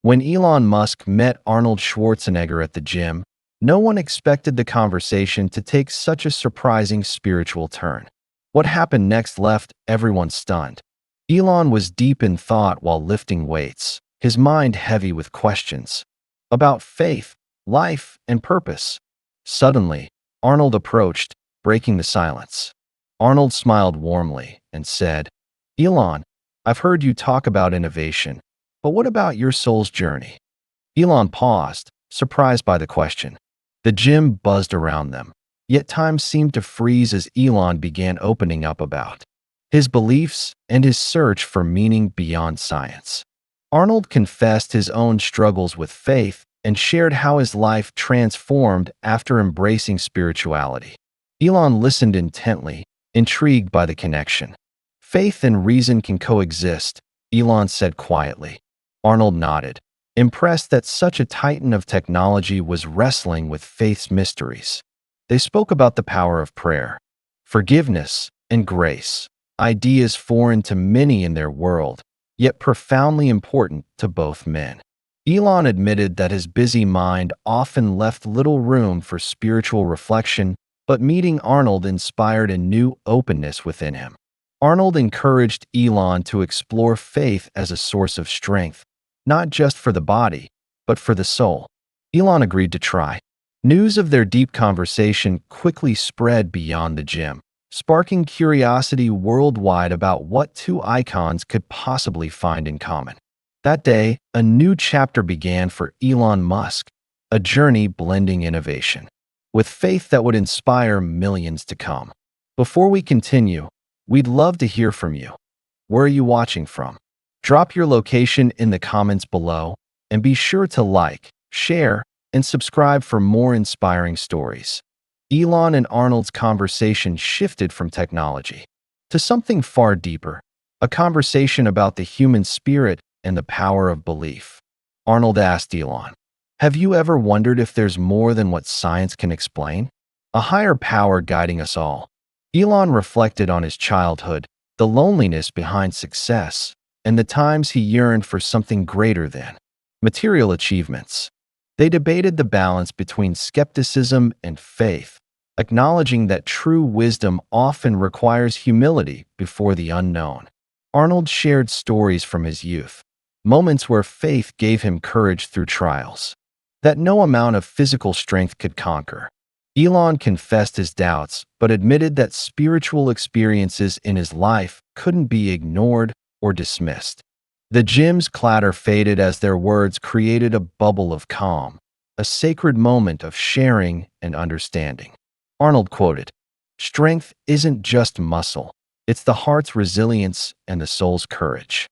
When Elon Musk met Arnold Schwarzenegger at the gym, no one expected the conversation to take such a surprising spiritual turn. What happened next left everyone stunned. Elon was deep in thought while lifting weights, his mind heavy with questions about faith, life, and purpose. Suddenly, Arnold approached, breaking the silence. Arnold smiled warmly and said, "Elon, I've heard you talk about innovation, but what about your soul's journey?" Elon paused, surprised by the question. The gym buzzed around them, yet time seemed to freeze as Elon began opening up about his beliefs and his search for meaning beyond science. Arnold confessed his own struggles with faith and shared how his life transformed after embracing spirituality. Elon listened intently, intrigued by the connection. "Faith and reason can coexist," Elon said quietly. Arnold nodded, impressed that such a titan of technology was wrestling with faith's mysteries. They spoke about the power of prayer, forgiveness, and grace, ideas foreign to many in their world, yet profoundly important to both men. Elon admitted that his busy mind often left little room for spiritual reflection, but meeting Arnold inspired a new openness within him. Arnold encouraged Elon to explore faith as a source of strength, not just for the body, but for the soul. Elon agreed to try. News of their deep conversation quickly spread beyond the gym, sparking curiosity worldwide about what two icons could possibly find in common. That day, a new chapter began for Elon Musk, a journey blending innovation with faith that would inspire millions to come. Before we continue, we'd love to hear from you. Where are you watching from? Drop your location in the comments below, and be sure to like, share, and subscribe for more inspiring stories. Elon and Arnold's conversation shifted from technology to something far deeper, a conversation about the human spirit and the power of belief. Arnold asked Elon, "Have you ever wondered if there's more than what science can explain? A higher power guiding us all?" Elon reflected on his childhood, the loneliness behind success, and the times he yearned for something greater than material achievements. They debated the balance between skepticism and faith, acknowledging that true wisdom often requires humility before the unknown. Arnold shared stories from his youth, moments where faith gave him courage through trials that no amount of physical strength could conquer. Elon confessed his doubts, but admitted that spiritual experiences in his life couldn't be ignored or dismissed. The gym's clatter faded as their words created a bubble of calm, a sacred moment of sharing and understanding. Arnold quoted, "Strength isn't just muscle, it's the heart's resilience and the soul's courage."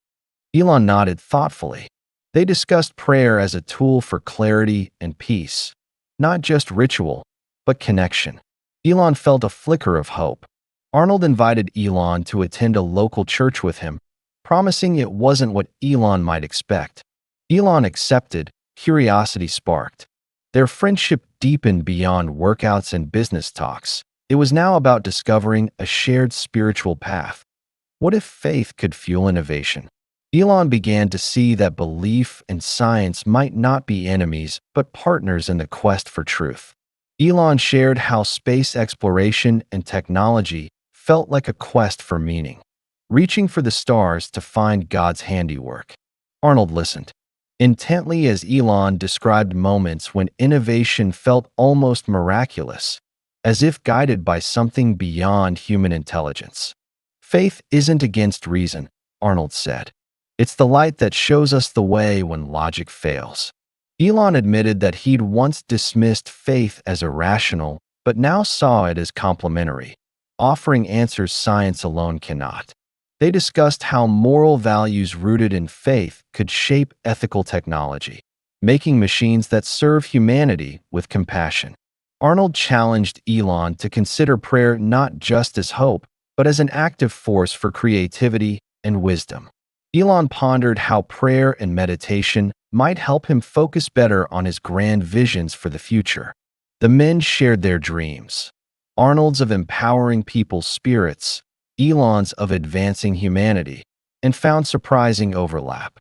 Elon nodded thoughtfully. They discussed prayer as a tool for clarity and peace, not just ritual, but connection. Elon felt a flicker of hope. Arnold invited Elon to attend a local church with him, promising it wasn't what Elon might expect. Elon accepted, curiosity sparked. Their friendship deepened beyond workouts and business talks. It was now about discovering a shared spiritual path. What if faith could fuel innovation? Elon began to see that belief and science might not be enemies, but partners in the quest for truth. Elon shared how space exploration and technology felt like a quest for meaning, reaching for the stars to find God's handiwork. Arnold listened intently as Elon described moments when innovation felt almost miraculous, as if guided by something beyond human intelligence. "Faith isn't against reason," Arnold said. "It's the light that shows us the way when logic fails." Elon admitted that he'd once dismissed faith as irrational, but now saw it as complementary, offering answers science alone cannot. They discussed how moral values rooted in faith could shape ethical technology, making machines that serve humanity with compassion. Arnold challenged Elon to consider prayer not just as hope, but as an active force for creativity and wisdom. Elon pondered how prayer and meditation might help him focus better on his grand visions for the future. The men shared their dreams, Arnold's of empowering people's spirits, Elon's of advancing humanity, and found surprising overlap.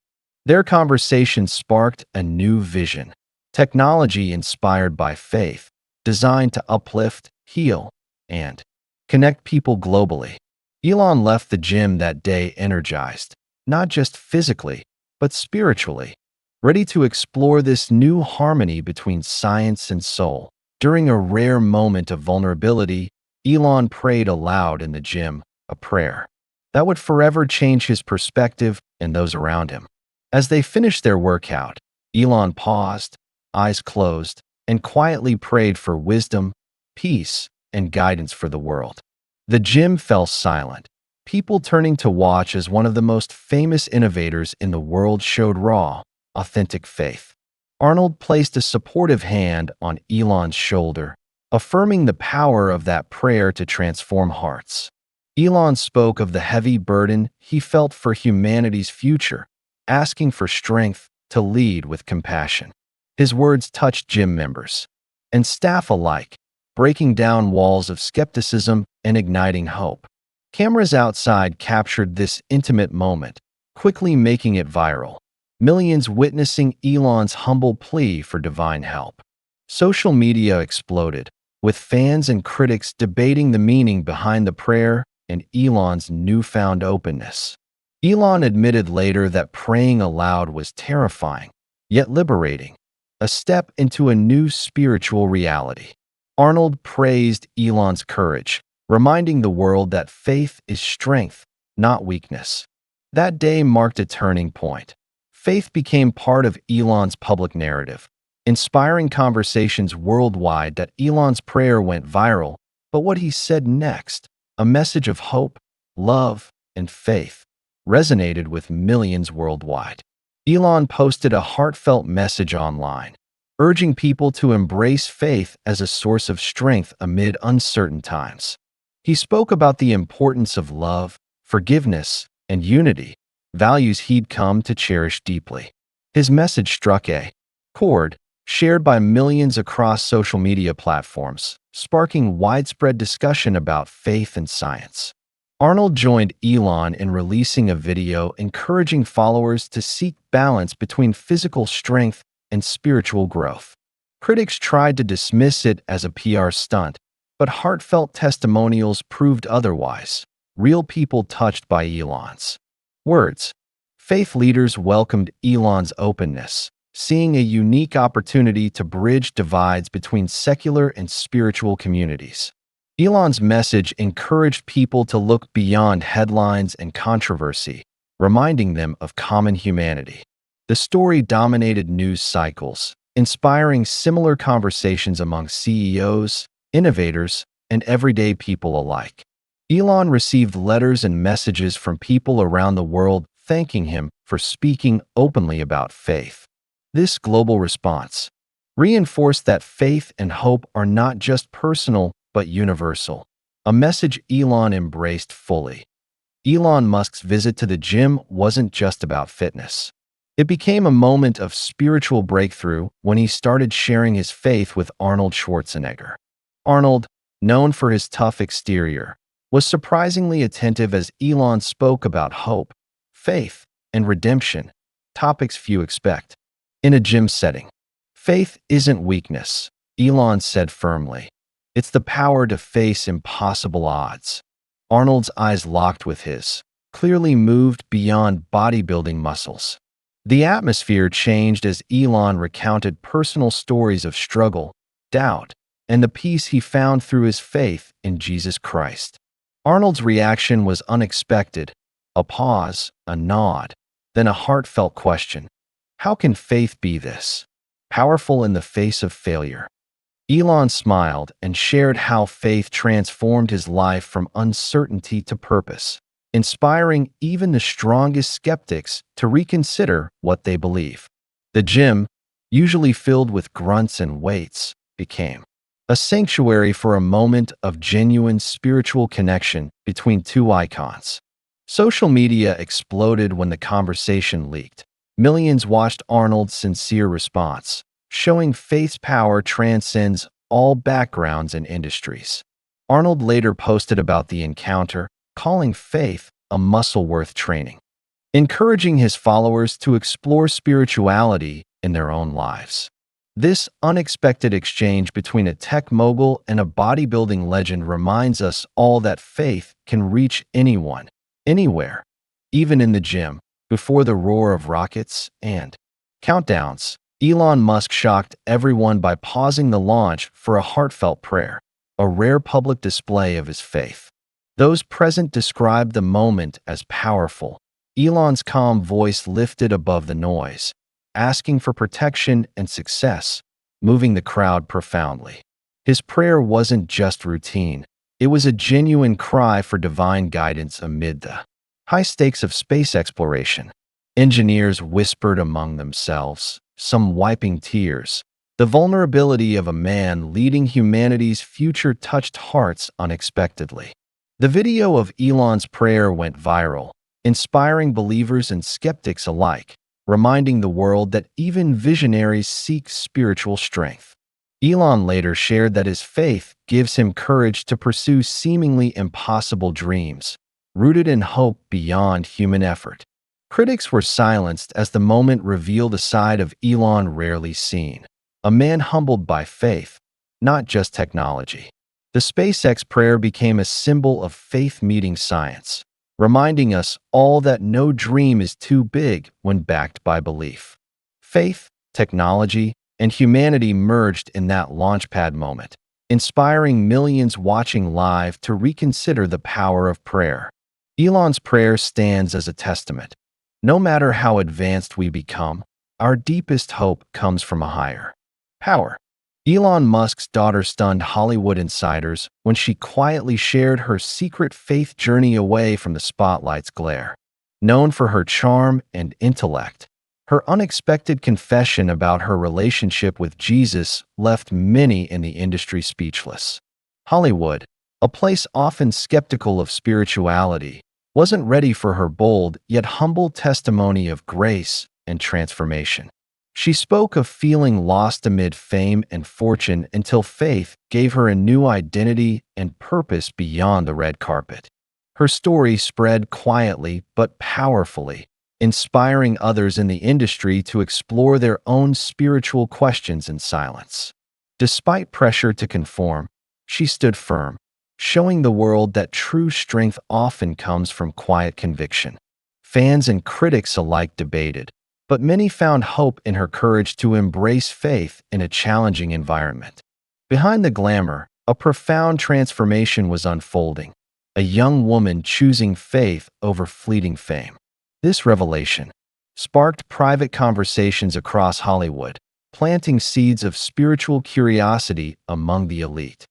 Their conversation sparked a new vision, technology inspired by faith, designed to uplift, heal, and connect people globally. Elon left the gym that day energized, not just physically, but spiritually, ready to explore this new harmony between science and soul. During a rare moment of vulnerability, Elon prayed aloud in the gym, a prayer that would forever change his perspective and those around him. As they finished their workout, Elon paused, eyes closed, and quietly prayed for wisdom, peace, and guidance for the world. The gym fell silent, people turning to watch as one of the most famous innovators in the world showed raw, authentic faith. Arnold placed a supportive hand on Elon's shoulder, affirming the power of that prayer to transform hearts. Elon spoke of the heavy burden he felt for humanity's future, asking for strength to lead with compassion. His words touched gym members and staff alike, breaking down walls of skepticism and igniting hope. Cameras outside captured this intimate moment, quickly making it viral, millions witnessing Elon's humble plea for divine help. Social media exploded, with fans and critics debating the meaning behind the prayer and Elon's newfound openness. Elon admitted later that praying aloud was terrifying, yet liberating, a step into a new spiritual reality. Arnold praised Elon's courage, reminding the world that faith is strength, not weakness. That day marked a turning point. Faith became part of Elon's public narrative, inspiring conversations worldwide. That Elon's prayer went viral, but what he said next, a message of hope, love, and faith, resonated with millions worldwide. Elon posted a heartfelt message online, urging people to embrace faith as a source of strength amid uncertain times. He spoke about the importance of love, forgiveness, and unity, values he'd come to cherish deeply. His message struck a chord, shared by millions across social media platforms, sparking widespread discussion about faith and science. Arnold joined Elon in releasing a video encouraging followers to seek balance between physical strength and spiritual growth. Critics tried to dismiss it as a PR stunt, but heartfelt testimonials proved otherwise. Real people touched by Elon's words. Faith leaders welcomed Elon's openness, seeing a unique opportunity to bridge divides between secular and spiritual communities. Elon's message encouraged people to look beyond headlines and controversy, reminding them of common humanity. The story dominated news cycles, inspiring similar conversations among CEOs, innovators, and everyday people alike. Elon received letters and messages from people around the world thanking him for speaking openly about faith. This global response reinforced that faith and hope are not just personal but universal, a message Elon embraced fully. Elon Musk's visit to the gym wasn't just about fitness. It became a moment of spiritual breakthrough when he started sharing his faith with Arnold Schwarzenegger. Arnold, known for his tough exterior, was surprisingly attentive as Elon spoke about hope, faith, and redemption, topics few expect. In a gym setting, faith isn't weakness, Elon said firmly. It's the power to face impossible odds. Arnold's eyes locked with his, clearly moved beyond bodybuilding muscles. The atmosphere changed as Elon recounted personal stories of struggle, doubt, and the peace he found through his faith in Jesus Christ. Arnold's reaction was unexpected, a pause, a nod, then a heartfelt question. How can faith be this powerful in the face of failure? Elon smiled and shared how faith transformed his life from uncertainty to purpose, inspiring even the strongest skeptics to reconsider what they believe. The gym, usually filled with grunts and weights, became a sanctuary for a moment of genuine spiritual connection between two icons. Social media exploded when the conversation leaked. Millions watched Arnold's sincere response, showing faith's power transcends all backgrounds and industries. Arnold later posted about the encounter, calling faith a muscle worth training. encouraging his followers to explore spirituality in their own lives. This unexpected exchange between a tech mogul and a bodybuilding legend reminds us all that faith can reach anyone, anywhere, even in the gym, before the roar of rockets and countdowns. Elon Musk shocked everyone by pausing the launch for a heartfelt prayer, a rare public display of his faith. Those present described the moment as powerful. Elon's calm voice lifted above the noise, asking for protection and success, moving the crowd profoundly. His prayer wasn't just routine. It was a genuine cry for divine guidance amid the high stakes of space exploration. Engineers whispered among themselves, some wiping tears. The vulnerability of a man leading humanity's future touched hearts unexpectedly. The video of Elon's prayer went viral, inspiring believers and skeptics alike, reminding the world that even visionaries seek spiritual strength. Elon later shared that his faith gives him courage to pursue seemingly impossible dreams, rooted in hope beyond human effort. Critics were silenced as the moment revealed a side of Elon rarely seen, a man humbled by faith, not just technology. The SpaceX prayer became a symbol of faith meeting science, reminding us all that no dream is too big when backed by belief. Faith, technology, and humanity merged in that launchpad moment, inspiring millions watching live to reconsider the power of prayer. Elon's prayer stands as a testament. No matter how advanced we become, our deepest hope comes from a higher power. Elon Musk's daughter stunned Hollywood insiders when she quietly shared her secret faith journey away from the spotlight's glare. Known for her charm and intellect, her unexpected confession about her relationship with Jesus left many in the industry speechless. Hollywood, a place often skeptical of spirituality, wasn't ready for her bold yet humble testimony of grace and transformation. She spoke of feeling lost amid fame and fortune until faith gave her a new identity and purpose beyond the red carpet. Her story spread quietly but powerfully, inspiring others in the industry to explore their own spiritual questions in silence. Despite pressure to conform, she stood firm, showing the world that true strength often comes from quiet conviction. Fans and critics alike debated, but many found hope in her courage to embrace faith in a challenging environment. Behind the glamour, a profound transformation was unfolding, a young woman choosing faith over fleeting fame. This revelation sparked private conversations across Hollywood, planting seeds of spiritual curiosity among the elite.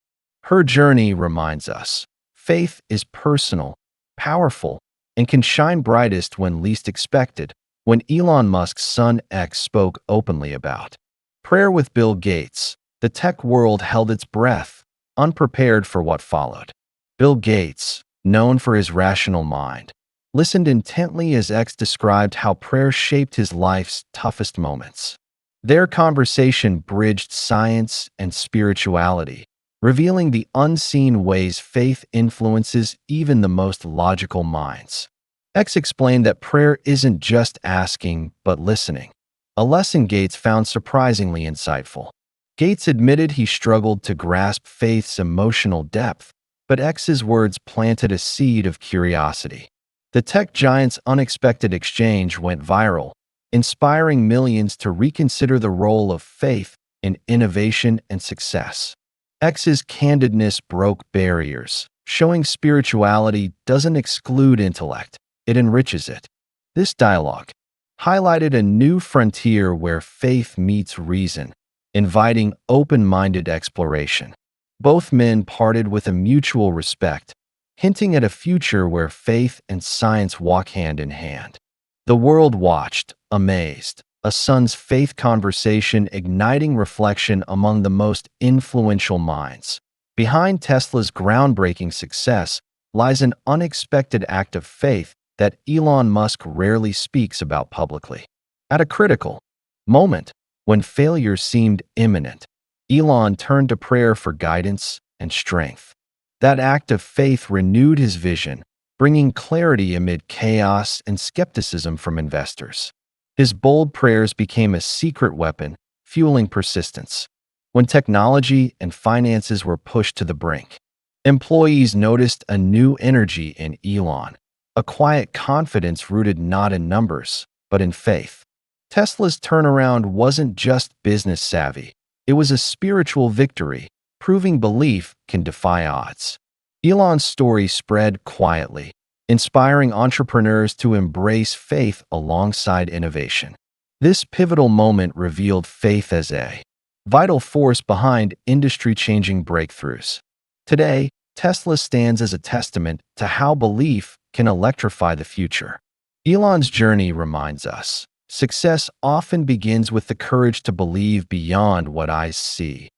Her journey reminds us, faith is personal, powerful, and can shine brightest when least expected. When Elon Musk's son X spoke openly about prayer with Bill Gates, the tech world held its breath, unprepared for what followed. Bill Gates, known for his rational mind, listened intently as X described how prayer shaped his life's toughest moments. Their conversation bridged science and spirituality, revealing the unseen ways faith influences even the most logical minds. X explained that prayer isn't just asking, but listening, a lesson Gates found surprisingly insightful. Gates admitted he struggled to grasp faith's emotional depth, but X's words planted a seed of curiosity. The tech giant's unexpected exchange went viral, inspiring millions to reconsider the role of faith in innovation and success. X's candidness broke barriers, showing spirituality doesn't exclude intellect, it enriches it. This dialogue highlighted a new frontier where faith meets reason, inviting open-minded exploration. Both men parted with a mutual respect, hinting at a future where faith and science walk hand in hand. The world watched, amazed, a son's faith conversation igniting reflection among the most influential minds. Behind Tesla's groundbreaking success lies an unexpected act of faith that Elon Musk rarely speaks about publicly. At a critical moment, when failure seemed imminent, Elon turned to prayer for guidance and strength. That act of faith renewed his vision, bringing clarity amid chaos and skepticism from investors. His bold prayers became a secret weapon, fueling persistence. When technology and finances were pushed to the brink, employees noticed a new energy in Elon, a quiet confidence rooted not in numbers, but in faith. Tesla's turnaround wasn't just business savvy, it was a spiritual victory, proving belief can defy odds. Elon's story spread quietly, inspiring entrepreneurs to embrace faith alongside innovation. This pivotal moment revealed faith as a vital force behind industry-changing breakthroughs. Today, Tesla stands as a testament to how belief can electrify the future. Elon's journey reminds us, success often begins with the courage to believe beyond what eyes see.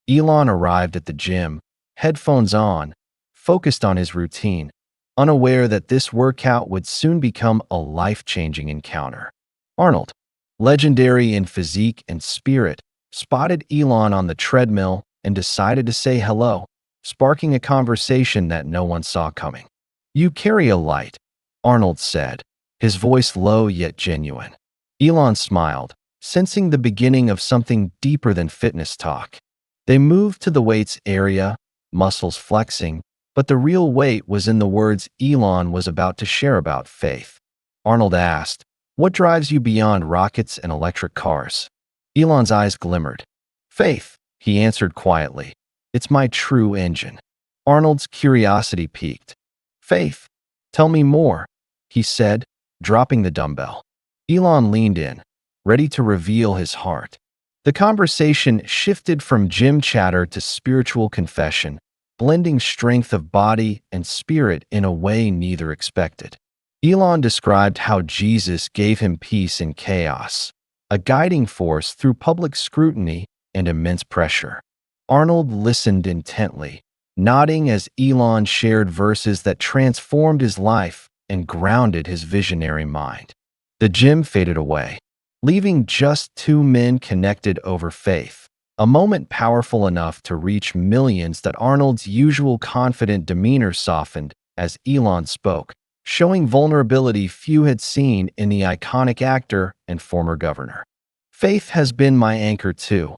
Elon arrived at the gym, headphones on, focused on his routine, unaware that this workout would soon become a life-changing encounter. Arnold, legendary in physique and spirit, spotted Elon on the treadmill and decided to say hello, sparking a conversation that no one saw coming. "You carry a light," Arnold said, his voice low yet genuine. Elon smiled, sensing the beginning of something deeper than fitness talk. They moved to the weights area, muscles flexing, but the real weight was in the words Elon was about to share about faith. Arnold asked, "What drives you beyond rockets and electric cars?" Elon's eyes glimmered. "Faith," he answered quietly. "It's my true engine." Arnold's curiosity piqued. "Faith? Tell me more," he said, dropping the dumbbell. Elon leaned in, ready to reveal his heart. The conversation shifted from gym chatter to spiritual confession, blending strength of body and spirit in a way neither expected. Elon described how Jesus gave him peace in chaos, a guiding force through public scrutiny and immense pressure. Arnold listened intently, nodding as Elon shared verses that transformed his life and grounded his visionary mind. The gym faded away, leaving just two men connected over faith, a moment powerful enough to reach millions. That Arnold's usual confident demeanor softened as Elon spoke, showing vulnerability few had seen in the iconic actor and former governor. "Faith has been my anchor too,"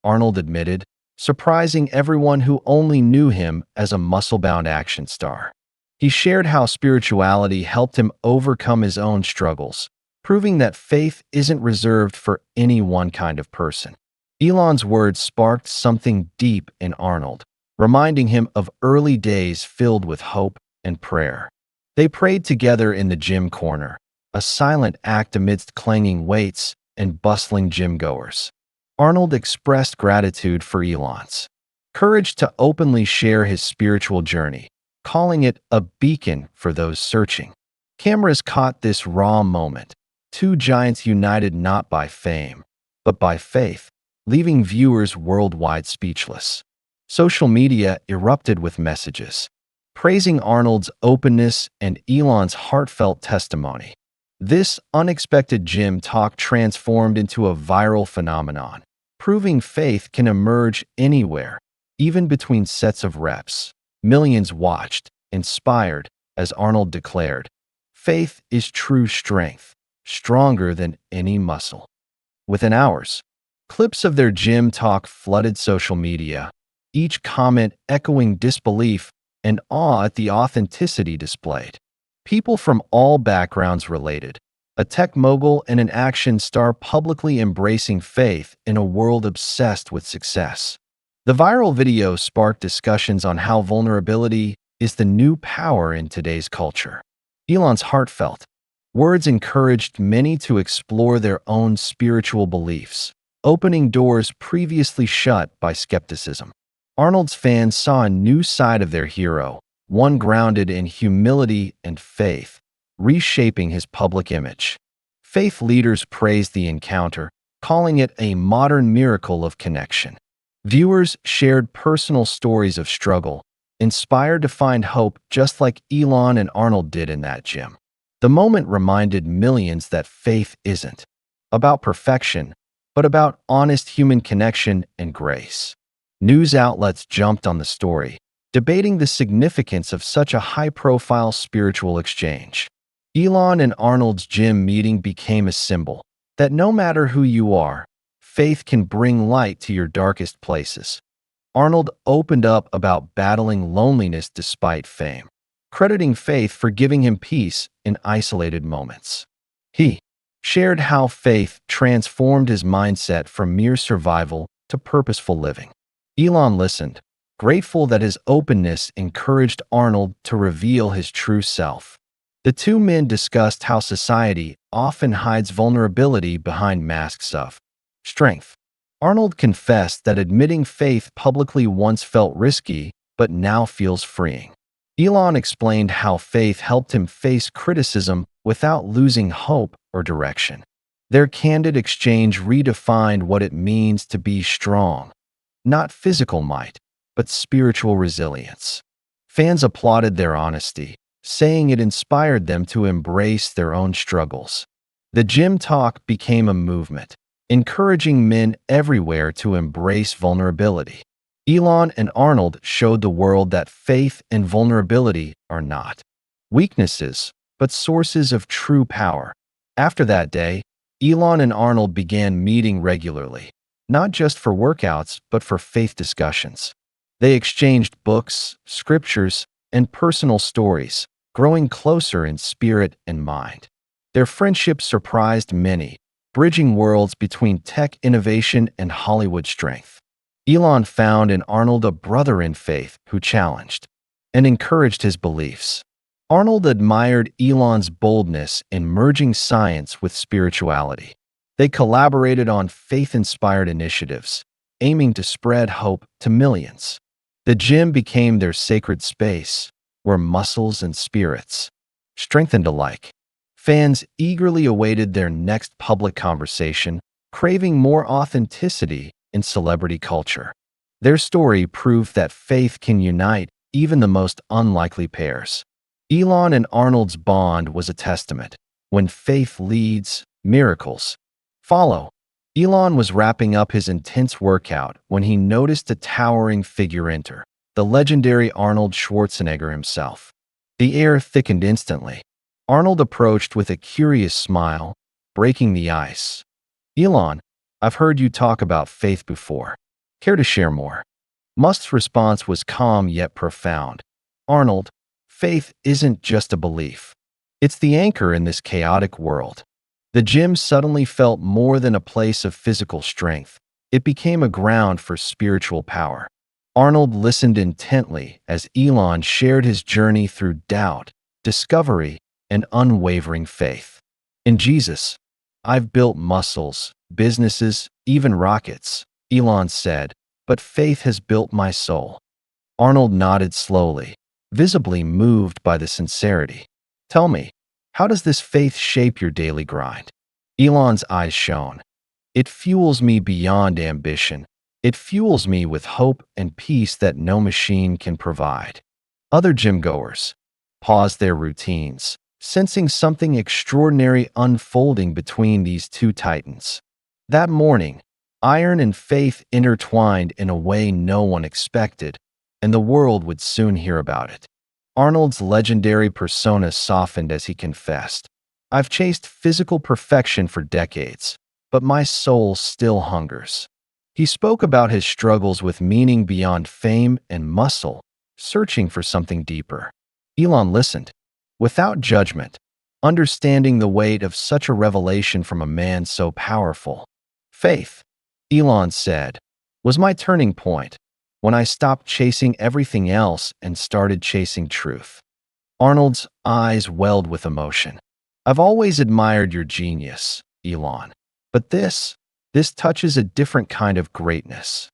Arnold admitted, surprising everyone who only knew him as a muscle-bound action star. He shared how spirituality helped him overcome his own struggles, proving that faith isn't reserved for any one kind of person. Elon's words sparked something deep in Arnold, reminding him of early days filled with hope and prayer. They prayed together in the gym corner, a silent act amidst clanging weights and bustling gym-goers. Arnold expressed gratitude for Elon's courage to openly share his spiritual journey, calling it a beacon for those searching. Cameras caught this raw moment, two giants united not by fame, but by faith, leaving viewers worldwide speechless. Social media erupted with messages, praising Arnold's openness and Elon's heartfelt testimony. This unexpected gym talk transformed into a viral phenomenon, proving faith can emerge anywhere, even between sets of reps. Millions watched, inspired, as Arnold declared, "Faith is true strength, stronger than any muscle." Within hours, clips of their gym talk flooded social media, each comment echoing disbelief and awe at the authenticity displayed. People from all backgrounds related, a tech mogul and an action star publicly embracing faith in a world obsessed with success. The viral video sparked discussions on how vulnerability is the new power in today's culture. Elon's heartfelt words encouraged many to explore their own spiritual beliefs, opening doors previously shut by skepticism. Arnold's fans saw a new side of their hero, one grounded in humility and faith, reshaping his public image. Faith leaders praised the encounter, calling it a modern miracle of connection. Viewers shared personal stories of struggle, inspired to find hope just like Elon and Arnold did in that gym. The moment reminded millions that faith isn't about perfection, but about honest human connection and grace. News outlets jumped on the story, debating the significance of such a high-profile spiritual exchange. Elon and Arnold's gym meeting became a symbol that no matter who you are, faith can bring light to your darkest places. Arnold opened up about battling loneliness despite fame, crediting faith for giving him peace in isolated moments. He shared how faith transformed his mindset from mere survival to purposeful living. Elon listened, grateful that his openness encouraged Arnold to reveal his true self. The two men discussed how society often hides vulnerability behind masks of strength. Arnold confessed that admitting faith publicly once felt risky, but now feels freeing. Elon explained how faith helped him face criticism without losing hope or direction. Their candid exchange redefined what it means to be strong, not physical might, but spiritual resilience. Fans applauded their honesty, saying it inspired them to embrace their own struggles. The gym talk became a movement, encouraging men everywhere to embrace vulnerability. Elon and Arnold showed the world that faith and vulnerability are not weaknesses, but sources of true power. After that day, Elon and Arnold began meeting regularly, not just for workouts, but for faith discussions. They exchanged books, scriptures, and personal stories, growing closer in spirit and mind. Their friendship surprised many, bridging worlds between tech innovation and Hollywood strength. Elon found in Arnold a brother in faith who challenged and encouraged his beliefs. Arnold admired Elon's boldness in merging science with spirituality. They collaborated on faith-inspired initiatives, aiming to spread hope to millions. The gym became their sacred space, where muscles and spirits strengthened alike. Fans eagerly awaited their next public conversation, craving more authenticity in celebrity culture. Their story proved that faith can unite even the most unlikely pairs. Elon and Arnold's bond was a testament. When faith leads, miracles follow. Elon was wrapping up his intense workout when he noticed a towering figure enter, the legendary Arnold Schwarzenegger himself. The air thickened instantly. Arnold approached with a curious smile, breaking the ice. "Elon, I've heard you talk about faith before. Care to share more?" Musk's response was calm yet profound. "Arnold, faith isn't just a belief. It's the anchor in this chaotic world." The gym suddenly felt more than a place of physical strength. It became a ground for spiritual power. Arnold listened intently as Elon shared his journey through doubt, discovery, and unwavering faith. "In Jesus, I've built muscles, businesses, even rockets," Elon said, "but faith has built my soul." Arnold nodded slowly, visibly moved by the sincerity. "Tell me, how does this faith shape your daily grind?" Elon's eyes shone. "It fuels me beyond ambition. It fuels me with hope and peace that no machine can provide." Other gym-goers paused their routines, sensing something extraordinary unfolding between these two titans. That morning, iron and faith intertwined in a way no one expected, and the world would soon hear about it. Arnold's legendary persona softened as he confessed, "I've chased physical perfection for decades, but my soul still hungers." He spoke about his struggles with meaning beyond fame and muscle, searching for something deeper. Elon listened, without judgment, understanding the weight of such a revelation from a man so powerful. "Faith," Elon said, "was my turning point, when I stopped chasing everything else and started chasing truth." Arnold's eyes welled with emotion. "I've always admired your genius, Elon, but this touches a different kind of greatness."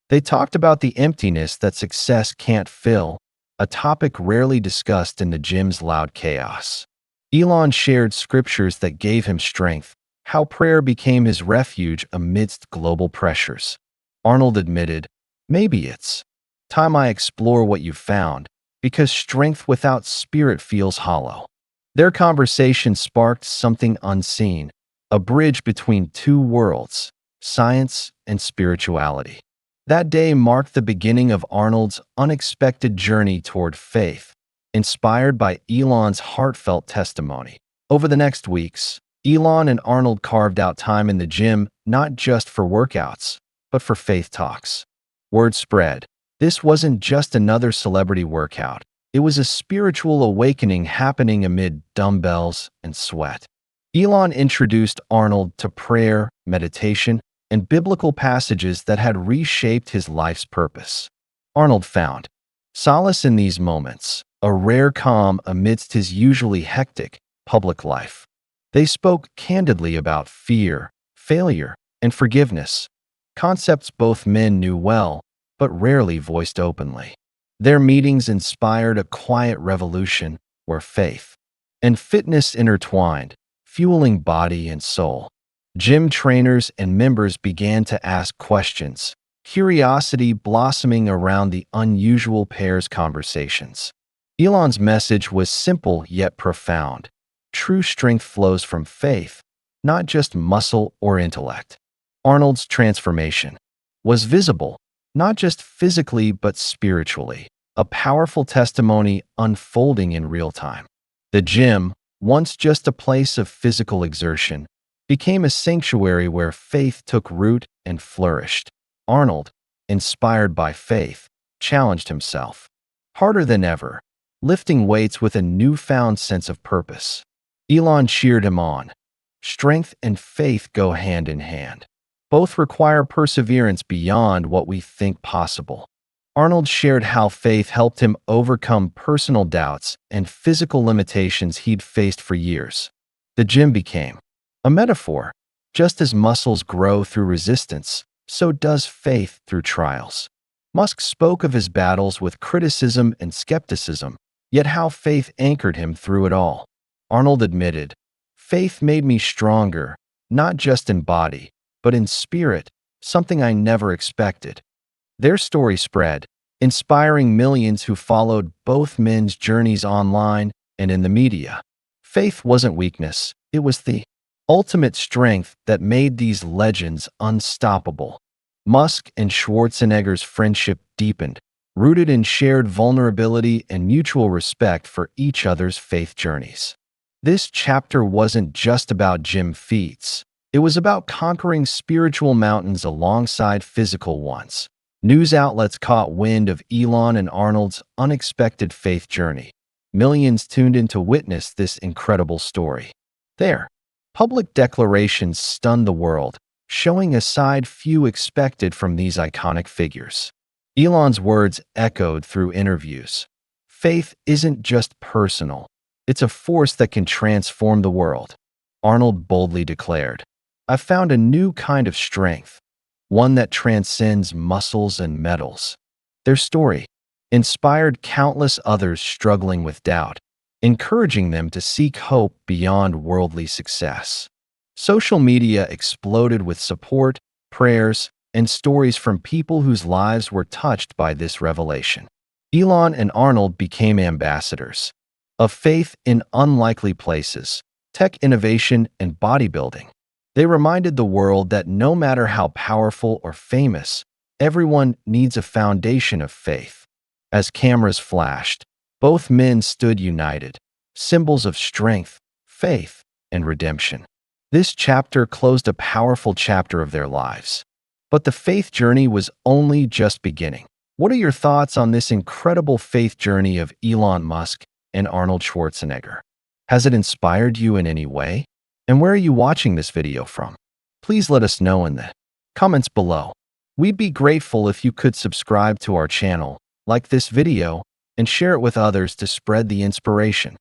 They talked about the emptiness that success can't fill, a topic rarely discussed in the gym's loud chaos. Elon shared scriptures that gave him strength, how prayer became his refuge amidst global pressures. Arnold admitted, "Maybe it's time I explore what you found, because strength without spirit feels hollow." Their conversation sparked something unseen, a bridge between two worlds, science and spirituality. That day marked the beginning of Arnold's unexpected journey toward faith, inspired by Elon's heartfelt testimony. Over the next weeks, Elon and Arnold carved out time in the gym not just for workouts, but for faith talks. Word spread. This wasn't just another celebrity workout. It was a spiritual awakening happening amid dumbbells and sweat. Elon introduced Arnold to prayer, meditation, and biblical passages that had reshaped his life's purpose. Arnold found solace in these moments, a rare calm amidst his usually hectic public life. They spoke candidly about fear, failure, and forgiveness, concepts both men knew well, but rarely voiced openly. Their meetings inspired a quiet revolution where faith and fitness intertwined, fueling body and soul. Gym trainers and members began to ask questions, curiosity blossoming around the unusual pair's conversations. Elon's message was simple yet profound. True strength flows from faith, not just muscle or intellect. Arnold's transformation was visible, not just physically but spiritually, a powerful testimony unfolding in real time. The gym, once just a place of physical exertion, became a sanctuary where faith took root and flourished. Arnold, inspired by faith, challenged himself harder than ever, lifting weights with a newfound sense of purpose. Elon cheered him on. Strength and faith go hand in hand. Both require perseverance beyond what we think possible. Arnold shared how faith helped him overcome personal doubts and physical limitations he'd faced for years. The gym became a metaphor. Just as muscles grow through resistance, so does faith through trials. Musk spoke of his battles with criticism and skepticism, yet how faith anchored him through it all. Arnold admitted, "Faith made me stronger, not just in body, but in spirit, something I never expected." Their story spread, inspiring millions who followed both men's journeys online and in the media. Faith wasn't weakness, it was the ultimate strength that made these legends unstoppable. Musk and Schwarzenegger's friendship deepened, rooted in shared vulnerability and mutual respect for each other's faith journeys. This chapter wasn't just about gym feats. It was about conquering spiritual mountains alongside physical ones. News outlets caught wind of Elon and Arnold's unexpected faith journey. Millions tuned in to witness this incredible story. Their public declarations stunned the world, showing a side few expected from these iconic figures. Elon's words echoed through interviews. Faith isn't just personal, it's a force that can transform the world. Arnold boldly declared, "I've found a new kind of strength, one that transcends muscles and metals." Their story inspired countless others struggling with doubt, encouraging them to seek hope beyond worldly success. Social media exploded with support, prayers, and stories from people whose lives were touched by this revelation. Elon and Arnold became ambassadors of faith in unlikely places, tech innovation, and bodybuilding. They reminded the world that no matter how powerful or famous, everyone needs a foundation of faith. As cameras flashed, both men stood united, symbols of strength, faith, and redemption. This chapter closed a powerful chapter of their lives. But the faith journey was only just beginning. What are your thoughts on this incredible faith journey of Elon Musk and Arnold Schwarzenegger? Has it inspired you in any way? And where are you watching this video from? Please let us know in the comments below. We'd be grateful if you could subscribe to our channel, like this video, and share it with others to spread the inspiration.